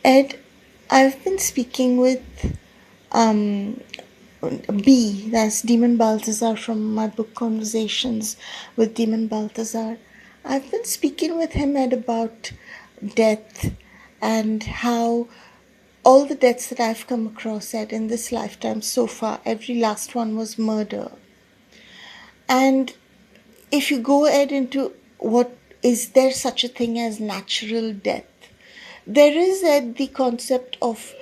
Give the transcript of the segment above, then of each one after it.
Ed, I've been speaking with um, B, that's Demon Balthazar from my book Conversations with Demon Balthazar. I've been speaking with him, Ed, about death and how all the deaths that I've come across, Ed, in this lifetime so far, every last one was murder. And if you go, Ed, into what is there such a thing as natural death? There is the concept of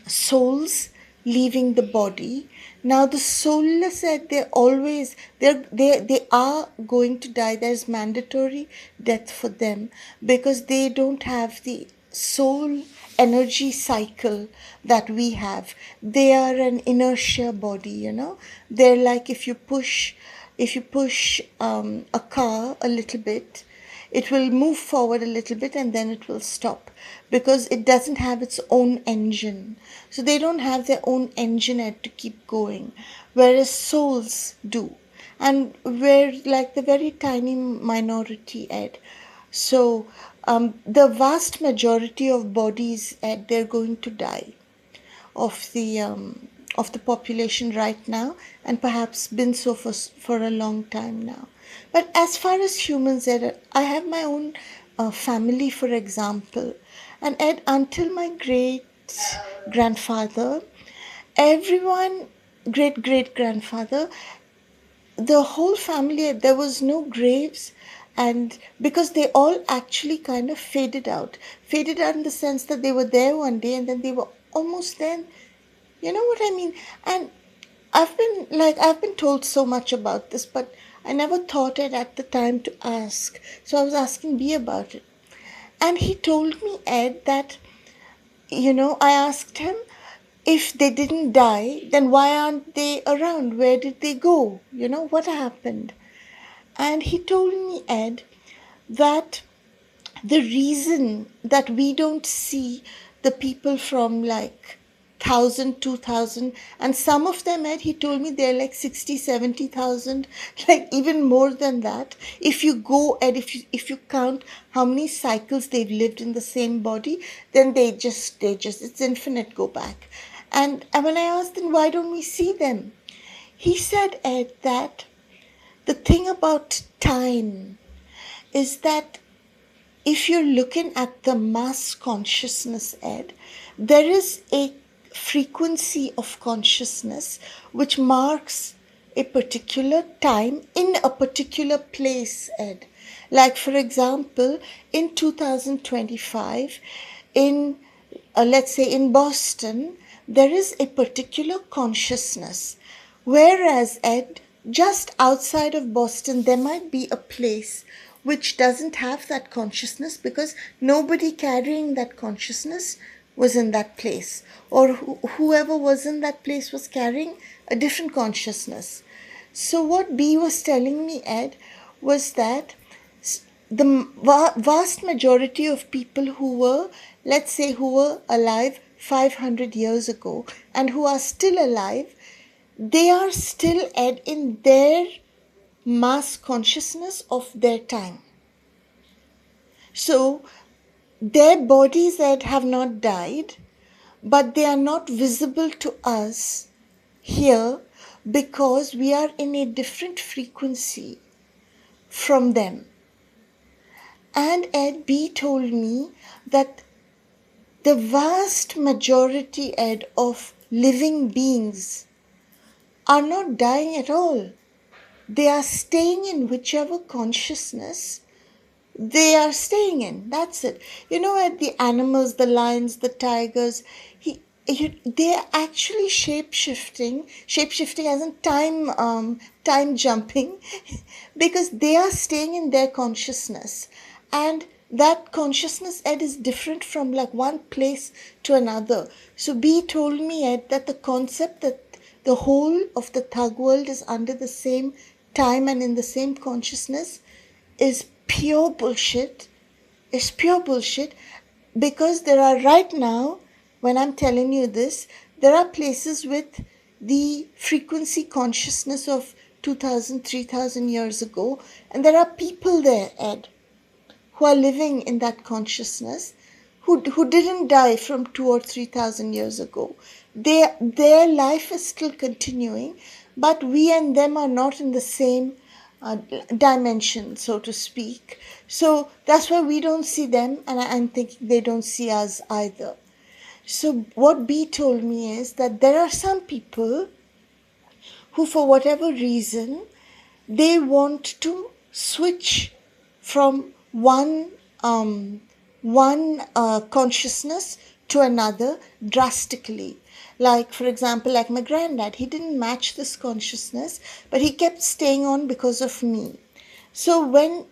souls leaving the body. Now the soulless they're always they are going to die. There's mandatory death for them because they don't have the soul energy cycle that we have. They are an inertia body. They're like if you push a car a little bit, it will move forward a little bit and then it will stop because it doesn't have its own engine. So they don't have their own engine to keep going, whereas souls do. And we're like the very tiny minority, Ed. So the vast majority of bodies, Ed, they're going to die of the population right now, and perhaps been so for a long time now. But as far as humans, Ed, I have my own family, for example, and Ed, until my great grandfather, everyone, great grandfather, the whole family, there was no graves, and because they all actually kind of faded out in the sense that they were there one day and then they were almost there. You know what I mean? And I've been told so much about this, but I never thought it at the time to ask. So I was asking B about it. And he told me, Ed, that, I asked him, if they didn't die, then why aren't they around? Where did they go? What happened? And he told me, Ed, that the reason that we don't see the people from like 1,000, 2,000, and some of them, Ed, he told me they're like 60, 70,000, like even more than that. If you go, Ed, if you count how many cycles they've lived in the same body, then they just it's infinite go back. And when I asked them, why don't we see them? He said, Ed, that the thing about time is that if you're looking at the mass consciousness, Ed, there is a frequency of consciousness which marks a particular time in a particular place, Ed. Like, for example, in 2025, in let's say in Boston, there is a particular consciousness. Whereas, Ed, just outside of Boston, there might be a place which doesn't have that consciousness because nobody carrying that consciousness was in that place. Or whoever was in that place was carrying a different consciousness. So, what B was telling me, Ed, was that the vast majority of people who were, let's say, who were alive 500 years ago and who are still alive, they are still in their mass consciousness of their time. So their bodies have not died, but they are not visible to us here because we are in a different frequency from them. And Ed B told me that the vast majority, Ed, of living beings are not dying at all. They are staying in whichever consciousness they are staying in. That's it. Ed, the animals, the lions, the tigers, they are actually shape-shifting as in time jumping, because they are staying in their consciousness. And that consciousness, Ed, is different from like one place to another. So B told me, Ed, that the concept that the whole of the thug world is under the same time and in the same consciousness is pure bullshit. It's pure bullshit, because there are right now, when I'm telling you this, there are places with the frequency consciousness of 2,000, 3,000 years ago, and there are people there, Ed, who are living in that consciousness, who didn't die from 2 or 3 thousand years ago. Their life is still continuing, but we and them are not in the same uh, dimension, so to speak. So that's why we don't see them, and I'm thinking they don't see us either. So what B told me is that there are some people who, for whatever reason, they want to switch from one consciousness to another drastically. Like, for example, like my granddad, he didn't match this consciousness, but he kept staying on because of me. So when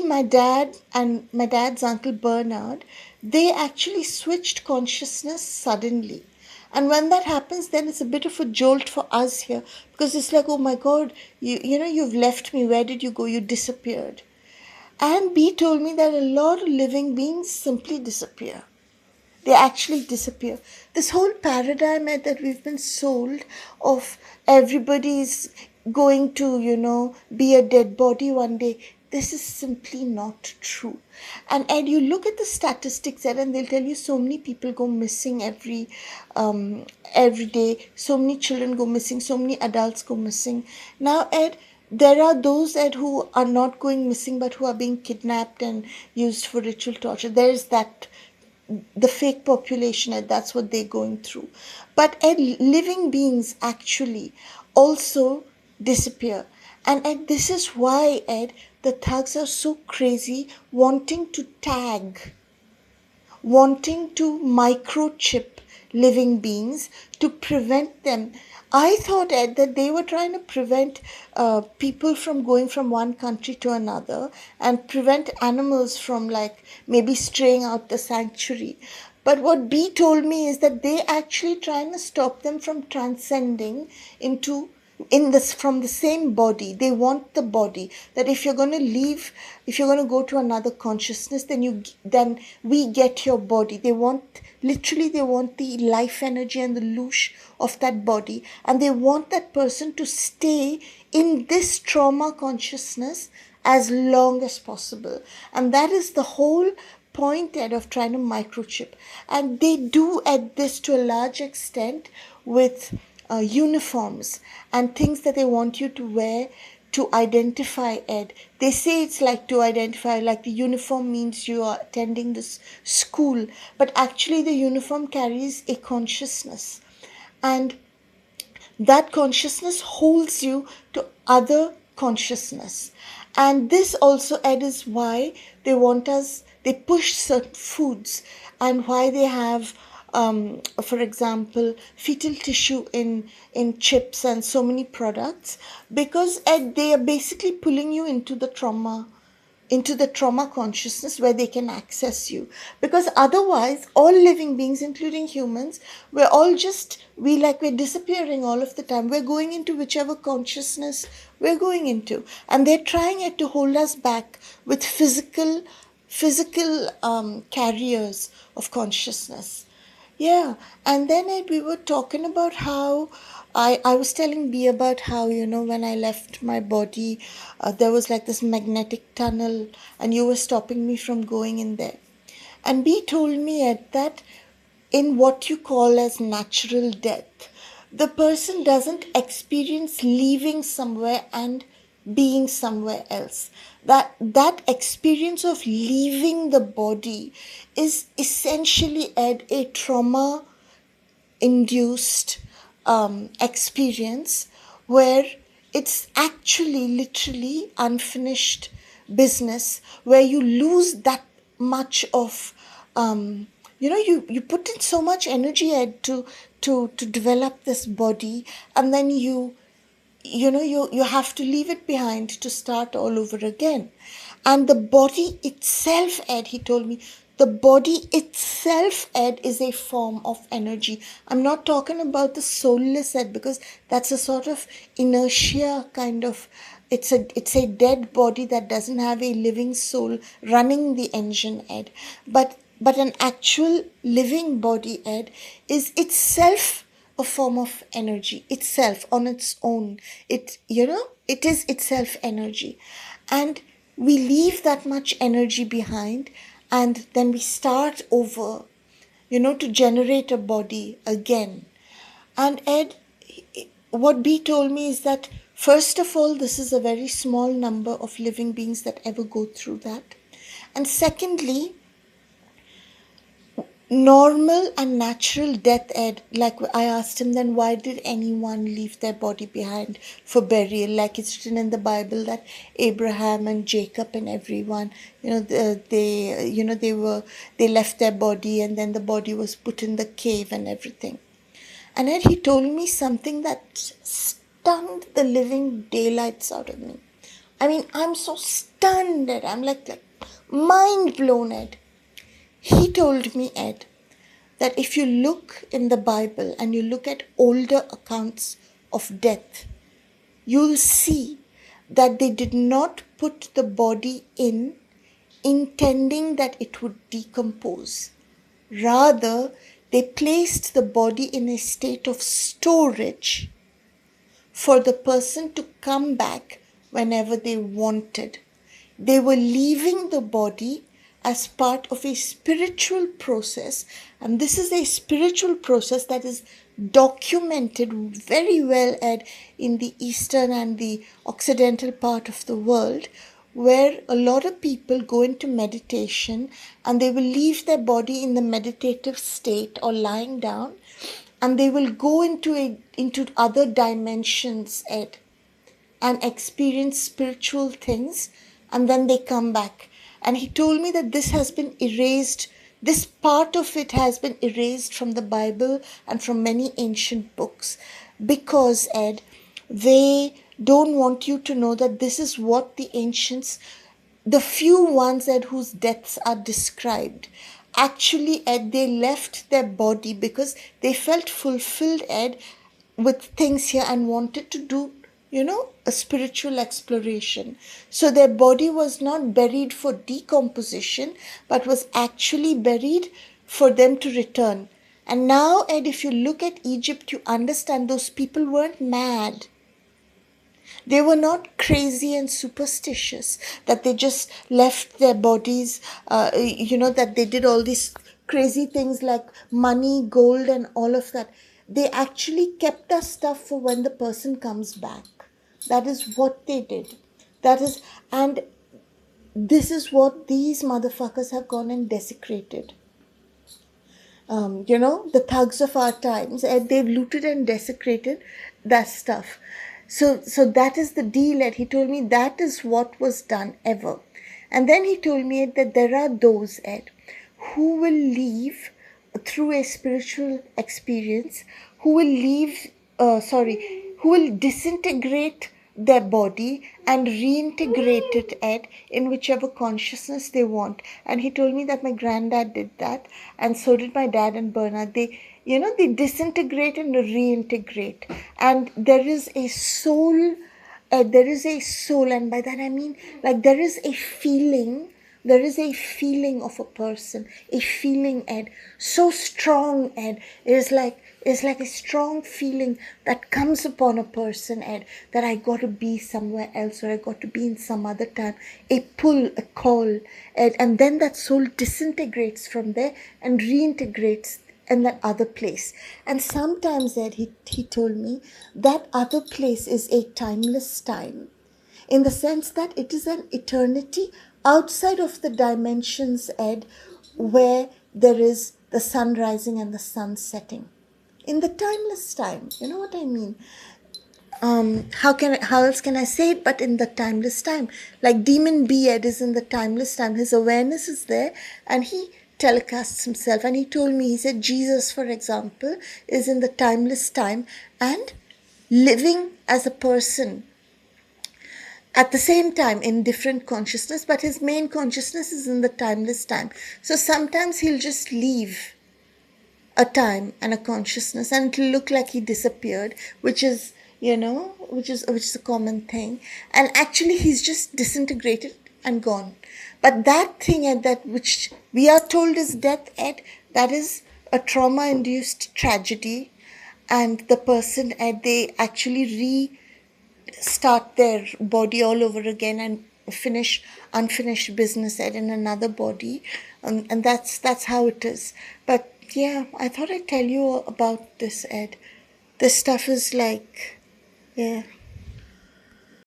my dad, and my dad's uncle Bernard, they actually switched consciousness suddenly. And when that happens, then it's a bit of a jolt for us here, because it's like, oh my God, you've left me. Where did you go? You disappeared. And B told me that a lot of living beings simply disappear. They actually disappear. This whole paradigm that we've been sold of everybody's going to, be a dead body one day, this is simply not true. And you look at the statistics, Ed, and they'll tell you so many people go missing every day. So many children go missing. So many adults go missing. Now, Ed, there are those, Ed, who are not going missing but who are being kidnapped and used for ritual torture. There is that, the fake population, and that's what they're going through. But living beings actually also disappear. And this is why, Ed, the thugs are so crazy, wanting to tag, wanting to microchip living beings to prevent them. I thought, Ed, that they were trying to prevent people from going from one country to another and prevent animals from, like, maybe straying out the sanctuary. But what B told me is that they actually trying to stop them from transcending into in this from the same body. They want the body, that if you're going to leave, if you're going to go to another consciousness, then we get your body. They want, literally, they want the life energy and the loosh of that body, and they want that person to stay in this trauma consciousness as long as possible. And that is the whole point, Ed, of trying to microchip. And they do at this to a large extent with uniforms and things that they want you to wear to identify, Ed. They say it's like to identify, like the uniform means you are attending this school, but actually the uniform carries a consciousness. And that consciousness holds you to other consciousness. And this also, Ed, is why they push certain foods, and why they have, for example, fetal tissue in chips and so many products, because, Ed, they are basically pulling you into the trauma consciousness where they can access you. Because otherwise, all living beings, including humans, we're disappearing all of the time. We're going into whichever consciousness we're going into. And they're trying it to hold us back with physical carriers of consciousness. Yeah, and then we were talking about how I was telling B about how, when I left my body, there was like this magnetic tunnel, and you were stopping me from going in there. And B told me that in what you call as natural death, the person doesn't experience leaving somewhere and being somewhere else. That experience of leaving the body is essentially, Ed, a trauma induced experience, where it's actually literally unfinished business, where you lose that much of, you put in so much energy, Ed, to develop this body, and then you have to leave it behind to start all over again. And the body itself, Ed, he told me, the body itself, Ed, is a form of energy. I'm not talking about the soulless, Ed, because that's a sort of inertia kind of, it's a dead body that doesn't have a living soul running the engine, Ed. But an actual living body, Ed, is itself a form of energy, itself on its own. It is itself energy. And we leave that much energy behind, and then we start over, to generate a body again. And Ed, what B told me is that, first of all, this is a very small number of living beings that ever go through that. And secondly, normal and natural death, Ed, like I asked him, then why did anyone leave their body behind for burial? Like it's written in the Bible that Abraham and Jacob and everyone, they left their body, and then the body was put in the cave and everything. And then he told me something that stunned the living daylights out of me. I mean, I'm so stunned, Ed. I'm like mind blown, Ed. He told me, Ed, that if you look in the Bible and you look at older accounts of death, you'll see that they did not put the body in intending that it would decompose. Rather, they placed the body in a state of storage for the person to come back whenever they wanted. They were leaving the body as part of a spiritual process, and this is a spiritual process that is documented very well, Ed, in the eastern and the occidental part of the world, where a lot of people go into meditation and they will leave their body in the meditative state or lying down, and they will go into other dimensions, Ed, and experience spiritual things, and then they come back. And he told me that this has been erased, this part of it has been erased from the Bible and from many ancient books, because, Ed, they don't want you to know that this is what the ancients, the few ones, Ed, whose deaths are described, actually, Ed, they left their body because they felt fulfilled, Ed, with things here and wanted to do, a spiritual exploration. So their body was not buried for decomposition, but was actually buried for them to return. And now, Ed, if you look at Egypt, you understand those people weren't mad. They were not crazy and superstitious, that they just left their bodies, that they did all these crazy things like money, gold, and all of that. They actually kept the stuff for when the person comes back. That is what they did. And this is what these motherfuckers have gone and desecrated. The thugs of our times, and they've looted and desecrated that stuff. So that is the deal, and he told me that is what was done ever. And then he told me that there are those, Ed, who will leave through a spiritual experience, who will disintegrate their body and reintegrate it, Ed, in whichever consciousness they want. And he told me that my granddad did that, and so did my dad and Bernard. They disintegrate and reintegrate. And there is a soul, and by that I mean, like, there is a feeling of a person, a feeling, Ed, so strong, Ed. It's like a strong feeling that comes upon a person, Ed, that I got to be somewhere else, or I got to be in some other time. A pull, a call, Ed, and then that soul disintegrates from there and reintegrates in that other place. And sometimes, Ed, he told me, that other place is a timeless time, in the sense that it is an eternity outside of the dimensions, Ed, where there is the sun rising and the sun setting. In the timeless time, you know what I mean? How else can I say it but in the timeless time? Like Demon B, Ed, is in the timeless time. His awareness is there, and he telecasts himself. And he told me, he said, Jesus, for example, is in the timeless time and living as a person at the same time in different consciousness, but his main consciousness is in the timeless time. So sometimes he'll just leave a time and a consciousness, and it'll look like he disappeared, which is a common thing, and actually he's just disintegrated and gone. But that thing, Ed, that which we are told is death, Ed, that is a trauma-induced tragedy, and the person, Ed, they actually restart their body all over again and finish unfinished business, Ed, in another body, and that's how it is. But yeah, I thought I'd tell you about this, Ed. This stuff is like, yeah.